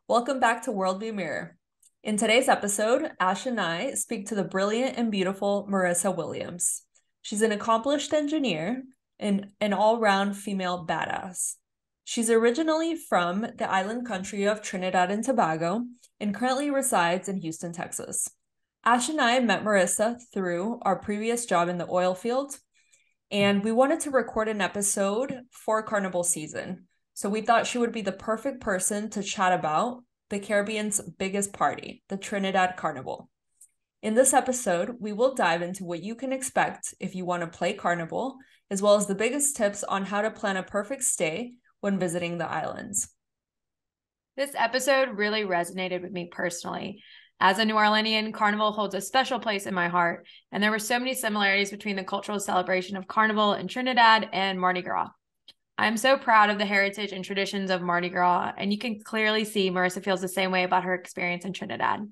Welcome back to Worldview Mirror. In today's episode, Ash and I speak to the brilliant and beautiful Marissa Williams. She's an accomplished engineer and an all-round female badass. She's originally from the island country of Trinidad and Tobago and currently resides in Houston, Texas. Ash and I met Marissa through our previous job in the oil field, and we wanted to record an episode for Carnival season. So we thought she would be the perfect person to chat about the Caribbean's biggest party, the Trinidad Carnival. In this episode, we will dive into what you can expect if you want to play Carnival, as well as the biggest tips on how to plan a perfect stay when visiting the islands. This episode really resonated with me personally. As a New Orleanian, Carnival holds a special place in my heart, and there were so many similarities between the cultural celebration of Carnival in Trinidad and Mardi Gras. I'm so proud of the heritage and traditions of Mardi Gras, and you can clearly see Marissa feels the same way about her experience in Trinidad.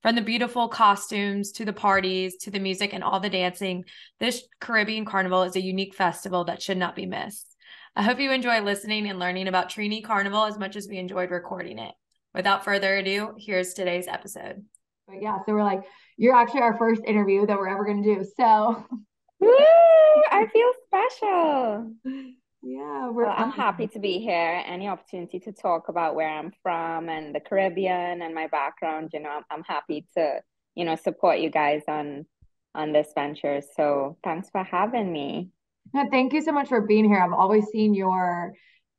From the beautiful costumes, to the parties, to the music and all the dancing, this Caribbean Carnival is a unique festival that should not be missed. I hope you enjoy listening and learning about Trini Carnival as much as we enjoyed recording it. Without further ado, here's today's episode. But yeah, so we're like, you're actually our first interview that we're ever going to do. So, woo! I feel special. Yeah, I'm happy to be here. Any opportunity to talk about where I'm from and the Caribbean and my background, I'm happy to, support you guys on this venture. So thanks for having me. No, thank you so much for being here. I've always seen your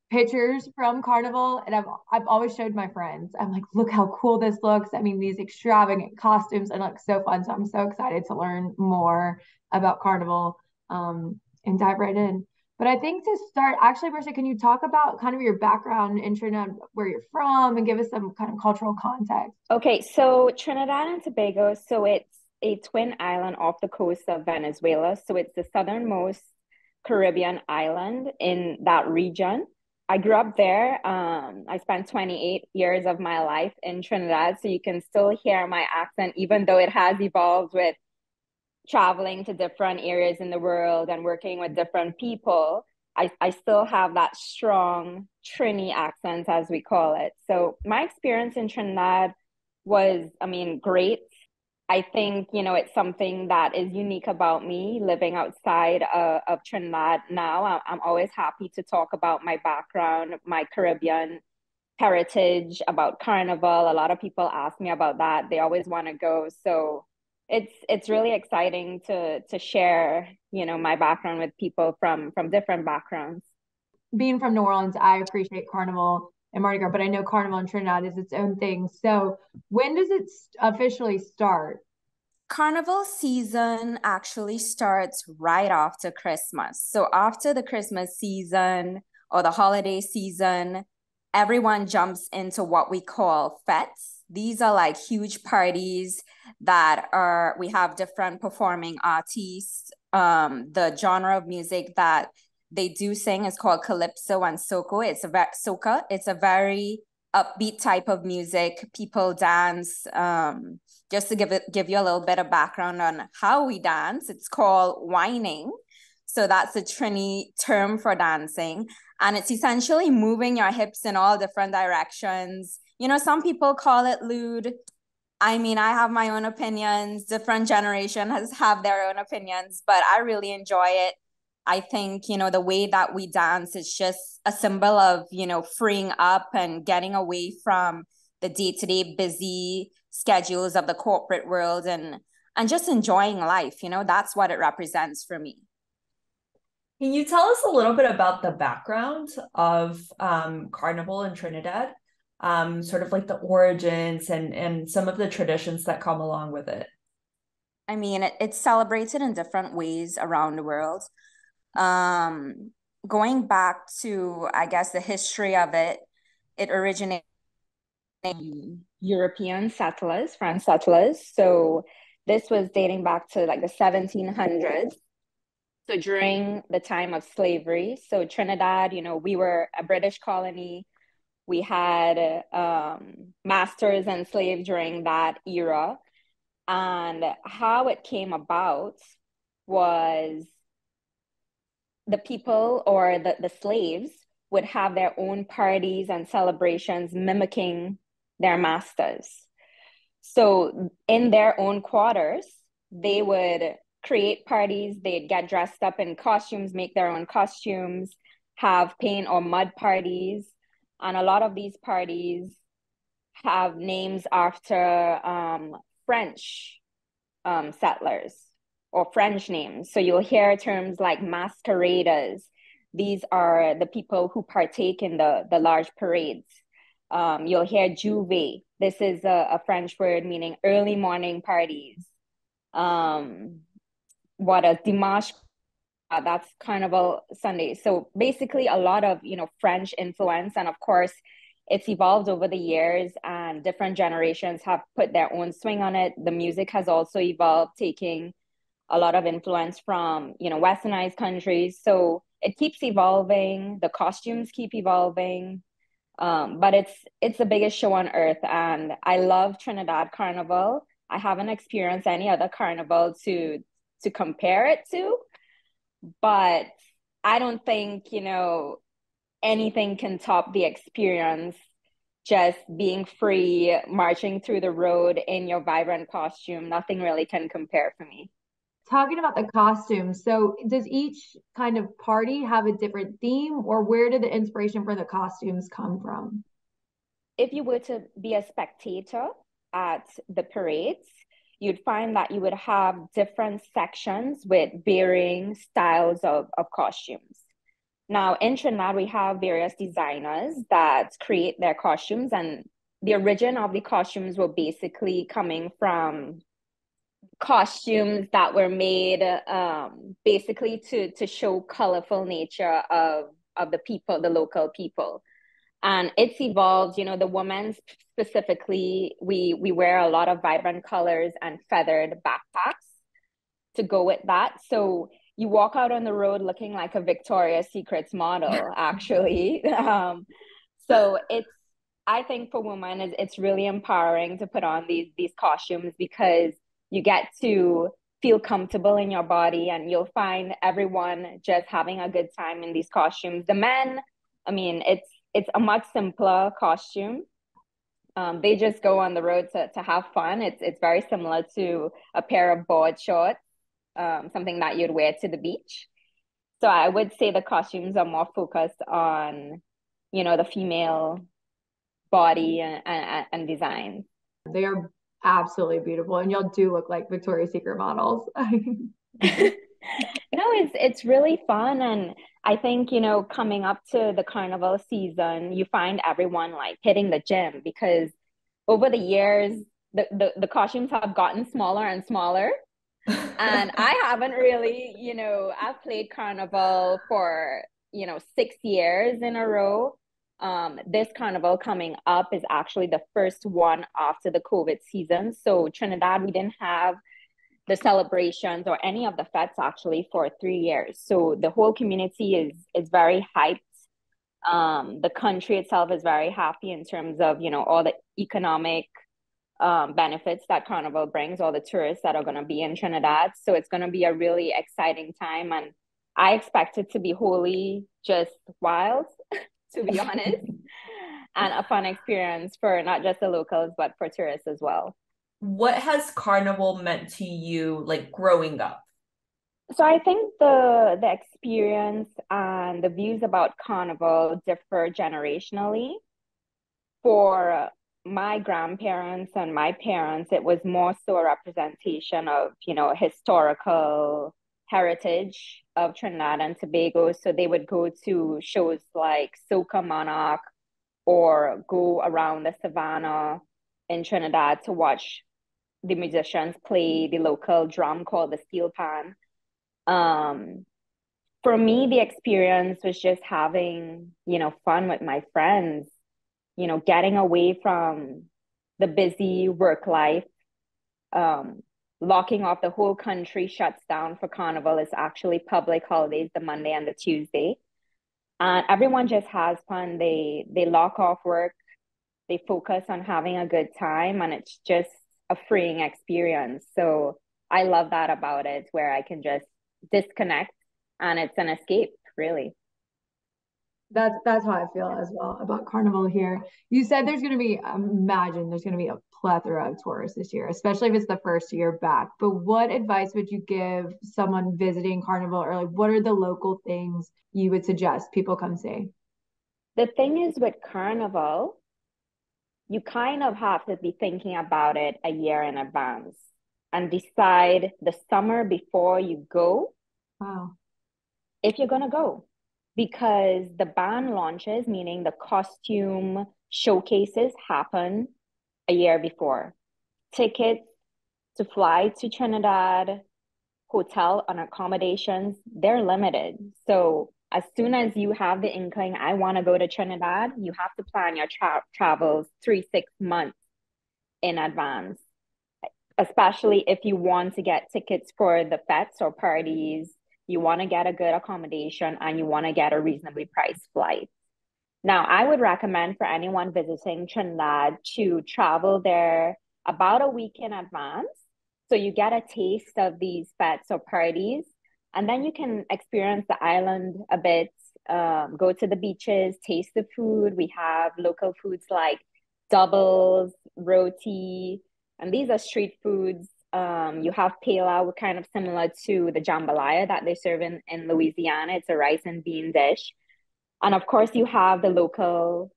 pictures from Carnival, and I've always showed my friends. I'm like, look how cool this looks. I mean, these extravagant costumes and look so fun. So I'm so excited to learn more about Carnival and dive right in. But I think to start, actually, Marissa, can you talk about kind of your background in Trinidad, where you're from, and give us some kind of cultural context? Okay, so Trinidad and Tobago, so it's a twin island off the coast of Venezuela. So it's the southernmost Caribbean island in that region. I grew up there. I spent 28 years of my life in Trinidad, so you can still hear my accent, even though it has evolved with traveling to different areas in the world and working with different people. I still have that strong Trini accent, as we call it. So my experience in Trinidad was, great. I think, it's something that is unique about me living outside of Trinidad now. I'm always happy to talk about my background, my Caribbean heritage, about Carnival. A lot of people ask me about that. They always want to go. So it's really exciting to share, my background with people from different backgrounds. Being from New Orleans, I appreciate Carnival and Mardi Gras, but I know Carnival in Trinidad is its own thing. So when does it officially start? Carnival season actually starts right after Christmas. So after the Christmas season or the holiday season, everyone jumps into what we call fetes. These are like huge parties we have different performing artists. The genre of music that they do sing is called calypso and soca. Soca. It's a very upbeat type of music. People dance. Just to give you a little bit of background on how we dance, it's called whining. So that's a Trini term for dancing. And it's essentially moving your hips in all different directions. Some people call it lewd. I have my own opinions. Different generations have their own opinions, but I really enjoy it. I think, the way that we dance is just a symbol of, freeing up and getting away from the day-to-day busy schedules of the corporate world and just enjoying life. That's what it represents for me. Can you tell us a little bit about the background of Carnival in Trinidad? Sort of like the origins and some of the traditions that come along with it. It's celebrated in different ways around the world. Going back to, I guess, the history of it, it originated European settlers, French settlers. So this was dating back to like the 1700s. So during the time of slavery. So Trinidad, we were a British colony. We had masters and slaves during that era. And how it came about was the people or the slaves would have their own parties and celebrations mimicking their masters. So in their own quarters, they would create parties, they'd get dressed up in costumes, make their own costumes, have paint or mud parties. And a lot of these parties have names after French settlers or French names. So you'll hear terms like masqueraders. These are the people who partake in the large parades. You'll hear juve. This is a French word meaning early morning parties. What a dimanche, that's Carnival Sunday. So basically a lot of, French influence. And of course, it's evolved over the years and different generations have put their own swing on it. The music has also evolved, taking a lot of influence from, westernized countries. So it keeps evolving. The costumes keep evolving. But it's the biggest show on earth. And I love Trinidad Carnival. I haven't experienced any other carnival to compare it to, but I don't think, anything can top the experience, just being free, marching through the road in your vibrant costume. Nothing really can compare for me. Talking about the costumes, so does each kind of party have a different theme, or where did the inspiration for the costumes come from? If you were to be a spectator at the parades, you'd find that you would have different sections with varying styles of costumes. Now, in Trinidad, we have various designers that create their costumes, and the origin of the costumes were basically coming from costumes that were made basically to show colorful nature of the people, the local people. And it's evolved, the women specifically, we wear a lot of vibrant colors and feathered backpacks to go with that. So you walk out on the road looking like a Victoria's Secrets model, actually. So I think for women, it's really empowering to put on these costumes because you get to feel comfortable in your body, and you'll find everyone just having a good time in these costumes. The men, I mean, it's a much simpler costume. They just go on the road to have fun. It's very similar to a pair of board shorts, something that you'd wear to the beach. So I would say the costumes are more focused on, the female body and design. They are absolutely beautiful, and y'all do look like Victoria's Secret models. No, it's really fun. And I think, coming up to the carnival season, you find everyone like hitting the gym because over the years, the costumes have gotten smaller and smaller. And I haven't really, I've played carnival for, 6 years in a row. This carnival coming up is actually the first one after the COVID season. So Trinidad, we didn't have the celebrations or any of the fetes actually for 3 years. So the whole community is very hyped. The country itself is very happy in terms of, all the economic benefits that Carnival brings, all the tourists that are going to be in Trinidad. So it's going to be a really exciting time. And I expect it to be wholly just wild, to be honest, and a fun experience for not just the locals, but for tourists as well. What has Carnival meant to you, like growing up? So I think the experience and the views about Carnival differ generationally. For my grandparents and my parents, it was more so a representation of, historical heritage of Trinidad and Tobago. So they would go to shows like Soca Monarch or go around the savannah in Trinidad to watch the musicians play the local drum called the steel pan. For me, the experience was just having, fun with my friends, getting away from the busy work life. Locking off, the whole country shuts down for Carnival. It's actually public holidays, the Monday and the Tuesday. And everyone just has fun. They lock off work. They focus on having a good time, and it's just a freeing experience. So I love that about it, where I can just disconnect and it's an escape, really. That's how I feel as well about Carnival here. You said there's going to be, imagine there's going to be a plethora of tourists this year, especially if it's the first year back. But what advice would you give someone visiting Carnival, or like what are the local things you would suggest people come see? The thing is with Carnival, you kind of have to be thinking about it a year in advance and decide the summer before you go Wow. if you're going to go. Because the band launches, meaning the costume showcases, happen a year before. Tickets to fly to Trinidad, hotel and accommodations, they're limited. So as soon as you have the inkling, I want to go to Trinidad, you have to plan your travels 3 6 months in advance, especially if you want to get tickets for the fetes or parties, you want to get a good accommodation, and you want to get a reasonably priced flight. Now, I would recommend for anyone visiting Trinidad to travel there about a week in advance. So you get a taste of these fetes or parties, and then you can experience the island a bit, go to the beaches, taste the food. We have local foods like doubles, roti, and these are street foods. You have pilau, kind of similar to the jambalaya that they serve in Louisiana. It's a rice and bean dish. And of course, you have the local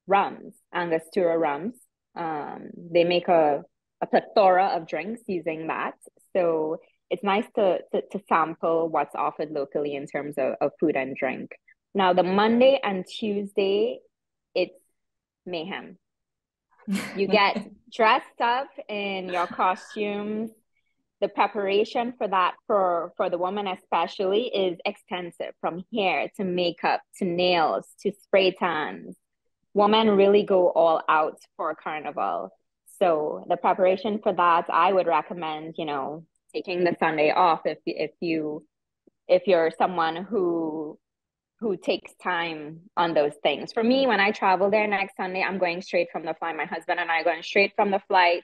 rums, Angostura rums. They make a plethora of drinks using that. So it's nice to sample what's offered locally in terms of food and drink. Now, the Monday and Tuesday, it's mayhem. You get dressed up in your costumes. The preparation for that for the woman especially is extensive, from hair to makeup to nails to spray tans. Women really go all out for Carnival. So the preparation for that, I would recommend, taking the Sunday off if you're someone who takes time on those things. For me, when I travel there next Sunday, I'm going straight from the flight. My husband and I are going straight from the flight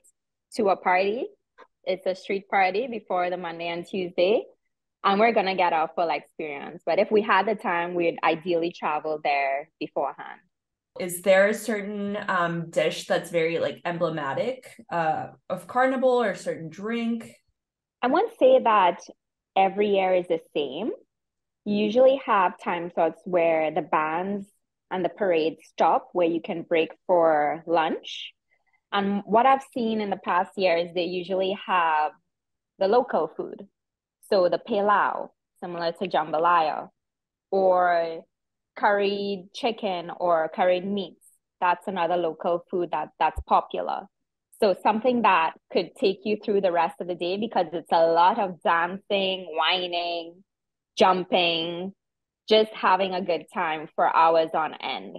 to a party. It's a street party before the Monday and Tuesday, and we're going to get our full experience. But if we had the time, we'd ideally travel there beforehand. Is there a certain dish that's very like emblematic of Carnival, or a certain drink? I won't say that every year is the same. You usually have time slots where the bands and the parades stop, where you can break for lunch. And what I've seen in the past year is they usually have the local food. So the pilau, similar to jambalaya, or curried chicken or curried meats. That's another local food that's popular. So something that could take you through the rest of the day, because it's a lot of dancing, whining, jumping, just having a good time for hours on end.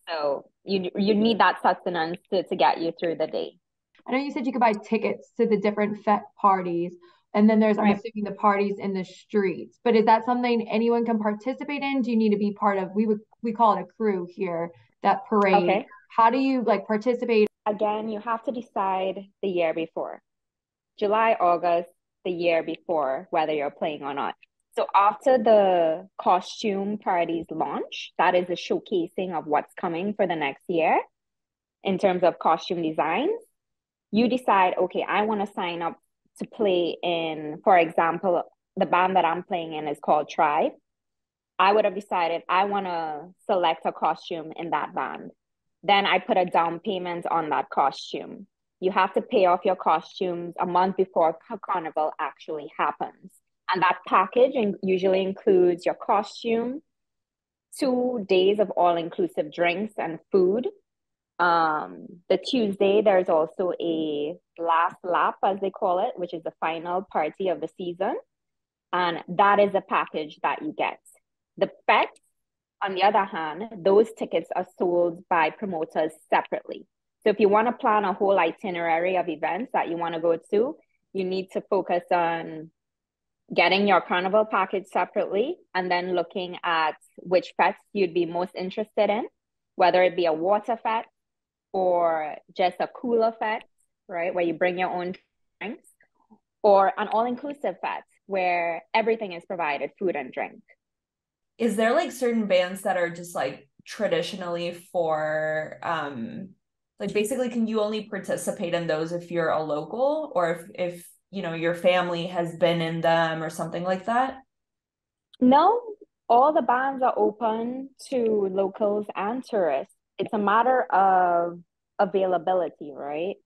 So you need that sustenance to get you through the day. I know you said you could buy tickets to the different fete parties, and then there's, I'm Right. assuming, the parties in the streets. But is that something anyone can participate in? Do you need to be part of, we call it a crew here, that parade? Okay. How do you like participate? Again, you have to decide the year before. July, August, the year before, whether you're playing or not. So after the costume parties launch, that is the showcasing of what's coming for the next year in terms of costume designs. You decide, okay, I want to sign up to play in, for example, the band that I'm playing in is called Tribe. I would have decided I want to select a costume in that band. Then I put a down payment on that costume. You have to pay off your costumes a month before Carnival actually happens. And that package usually includes your costume, 2 days of all-inclusive drinks and food. The Tuesday, there's also a last lap, as they call it, which is the final party of the season. And that is a package that you get. The fetes, on the other hand, those tickets are sold by promoters separately. So if you want to plan a whole itinerary of events that you want to go to, you need to focus on getting your Carnival package separately, and then looking at which fetes you'd be most interested in, whether it be a water fete or just a cooler fete, right, where you bring your own drinks, or an all-inclusive fete where everything is provided, food and drink. is there like certain bands that are just like traditionally for like basically can you only participate in those if you're a local, or if you know your family has been in them or something like that? No, all the bands are open to locals and tourists. It's a matter of availability, right?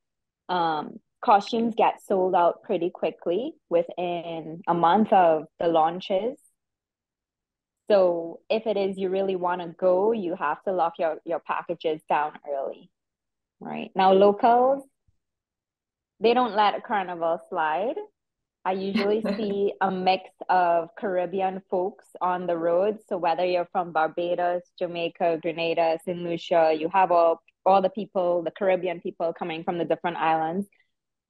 Costumes get sold out pretty quickly within a month of the launches. So if it is you really want to go, you have to lock your packages down early, right? Now, locals, they don't let a carnival slide. I usually see a mix of Caribbean folks on the road. So whether you're from Barbados, Jamaica, Grenada, St. Lucia, you have all the people, the Caribbean people coming from the different islands.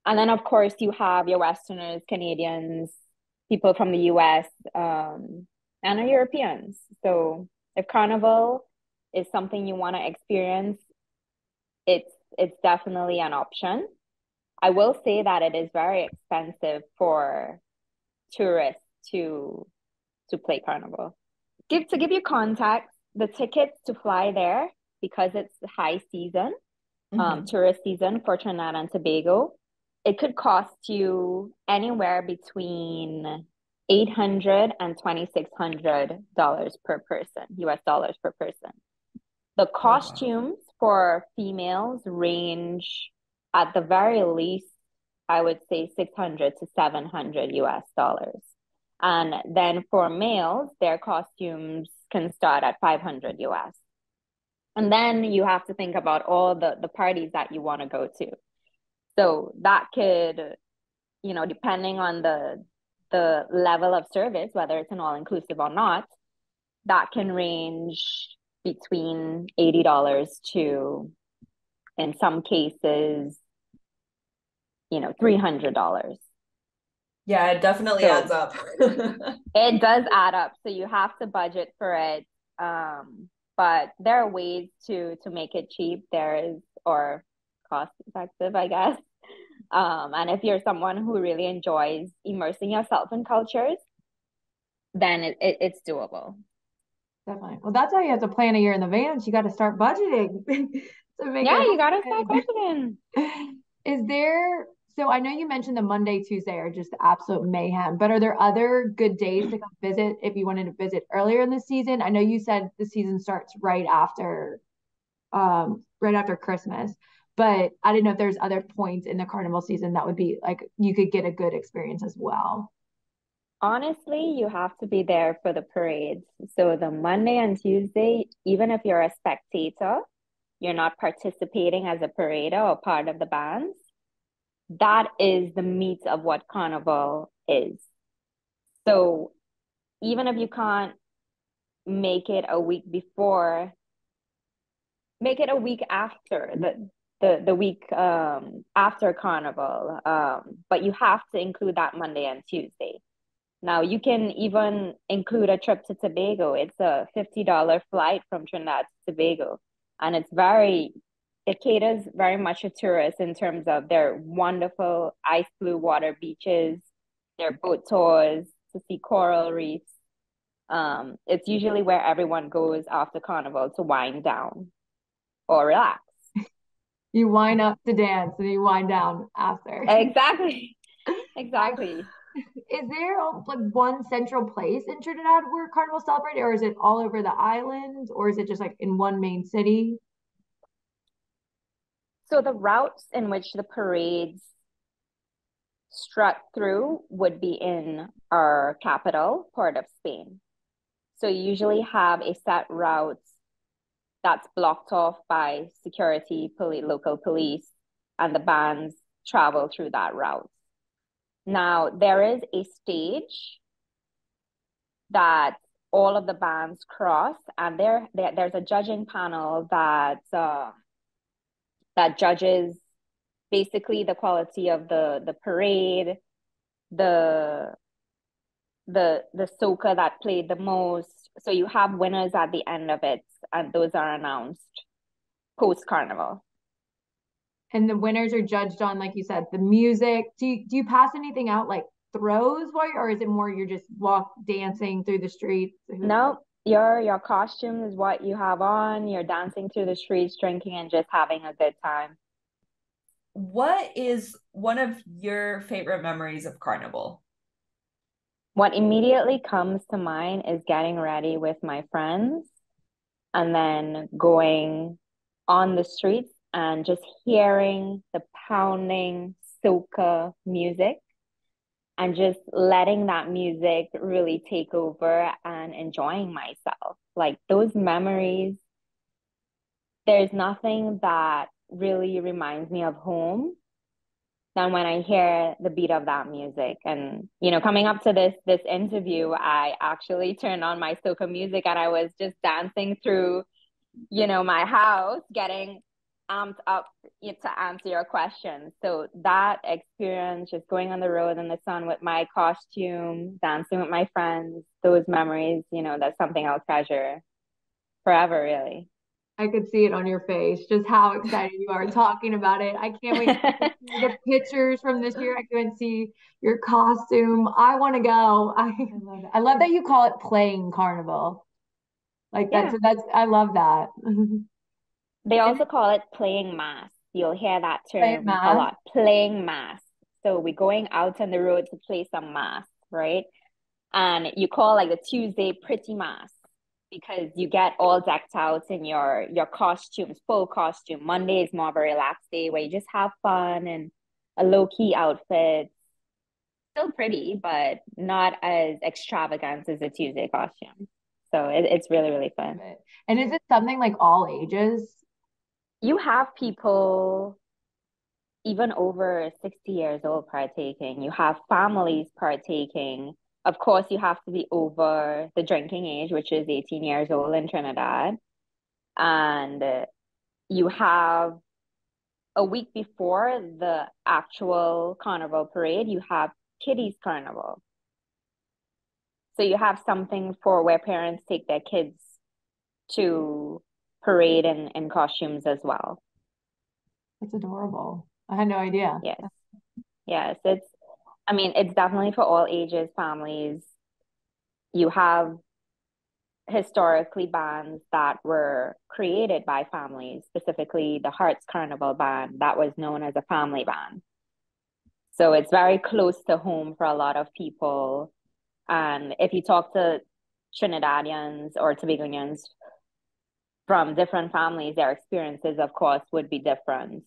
And then, of course, you have your Westerners, Canadians, people from the US, and our Europeans. So if Carnival is something you want to experience, it's definitely an option. I will say that it is very expensive for tourists to play Carnival. To give you context, the tickets to fly there, because it's high season, tourist season for Trinidad and Tobago, it could cost you anywhere between $800 and $2,600 per person, US dollars per person. The costumes for females range at the very least, I would say 600 to 700 US dollars. And then for males, their costumes can start at 500 US. And then you have to think about all the parties that you want to go to. So that could, you know, depending on the level of service, whether it's an all-inclusive or not, that can range between $80 to, in some cases, you know, $300. Yeah, it definitely adds up. It does add up. So you have to budget for it. But there are ways to make it cheap. There is, or cost effective, I guess. And if you're someone who really enjoys immersing yourself in cultures, then it's doable. Definitely. Well, that's how you have to plan a year in advance. You got to start budgeting to make Yeah, it you got to start budgeting. Is there, so I know you mentioned the Monday, Tuesday are just absolute mayhem, but are there other good days to come visit if you wanted to visit earlier in the season? I know you said the season starts right after Christmas, but I didn't know if there's other points in the carnival season that would be like you could get a good experience as well. Honestly, you have to be there for the parades. So the Monday and Tuesday, even if you're a spectator, you're not participating as a parader or part of the bands, that is the meat of what Carnival is. So even if you can't make it a week before, make it a week after the week after Carnival. But you have to include that Monday and Tuesday. Now you can even include a trip to Tobago. It's a $50 flight from Trinidad to Tobago. And it caters very much to tourists in terms of their wonderful ice blue water beaches, their boat tours to see coral reefs. It's usually where everyone goes after Carnival to wind down or relax. You wind up to dance and you wind down after. Exactly. Exactly. Is there like one central place in Trinidad where Carnival celebrated, or is it all over the island, or is it just like in one main city? So the routes in which the parades struck through would be in our capital, Port of Spain. So you usually have a set route that's blocked off by security, local police, and the bands travel through that route. Now, there is a stage that all of the bands cross, and there's a judging panel that judges basically the quality of the parade, the soca that played the most. So you have winners at the end of it, and those are announced post-carnival. And the winners are judged on, like you said, the music. Do you pass anything out like throws, or is it more you're just dancing through the streets? No, your costume is what you have on. You're dancing through the streets, drinking, and just having a good time. What is one of your favorite memories of Carnival? What immediately comes to mind is getting ready with my friends and then going on the streets and just hearing the pounding soca music and just letting that music really take over and enjoying myself. Like those memories, there's nothing that really reminds me of home than when I hear the beat of that music. And coming up to this interview, I actually turned on my soca music and I was just dancing through, my house, getting amped up to answer your question. So that experience, just going on the road in the sun with my costume, dancing with my friends, those memories, that's something I'll treasure forever, really. I could see it on your face, just how excited you are talking about it. I can't wait to see the pictures from this year. I can't see your costume. I want to go. I love it. I love that you call it playing carnival. Like that's I love that. They also call it playing mass. You'll hear that term a mass. lot. Playing mass. So we're going out on the road to play some mass, right? And you call like the Tuesday pretty mass because you get all decked out in your costumes, full costume. Monday is more of a relaxed day where you just have fun and a low-key outfit. Still pretty, but not as extravagant as a Tuesday costume. So it's really, really fun. And is it something like all ages? You have people even over 60 years old partaking. You have families partaking. Of course, you have to be over the drinking age, which is 18 years old in Trinidad. And you have a week before the actual carnival parade, you have kiddies carnival. So you have something for where parents take their kids to parade in costumes as well. That's adorable. I had no idea. Yes. It's definitely for all ages, families. You have historically bands that were created by families, specifically the Hearts Carnival band that was known as a family band. So it's very close to home for a lot of people. And if you talk to Trinidadians or Tobagonians from different families, their experiences, of course, would be different.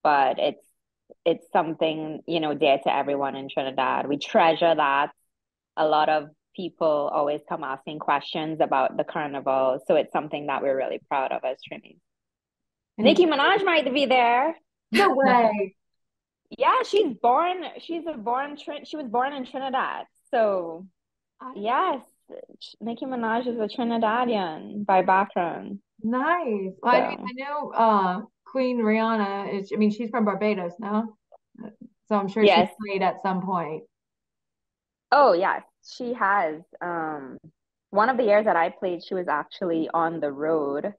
But it's something, dear to everyone in Trinidad. We treasure that. A lot of people always come asking questions about the carnival. So it's something that we're really proud of as Trini. Nicki Minaj might be there. No way. Yeah, she was born in Trinidad. So yes, Nicki Minaj is a Trinidadian by background. Nice. Well, I know Queen Rihanna she's from Barbados now. So I'm sure she's played at some point. Oh, yes, she has. One of the years that I played, she was actually on the road.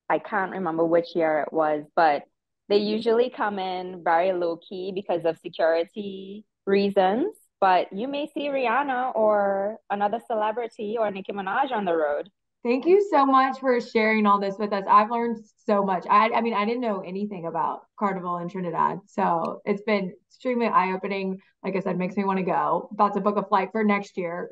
I can't remember which year it was, but they usually come in very low key because of security reasons. But you may see Rihanna or another celebrity or Nicki Minaj on the road. Thank you so much for sharing all this with us. I've learned so much. I didn't know anything about Carnival in Trinidad. So it's been extremely eye-opening. Like I said, makes me want to go. About to book a flight for next year.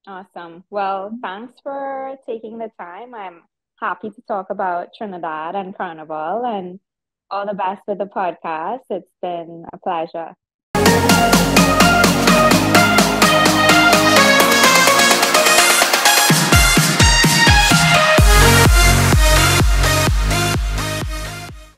Awesome. Well, thanks for taking the time. I'm happy to talk about Trinidad and Carnival, and all the best with the podcast. It's been a pleasure.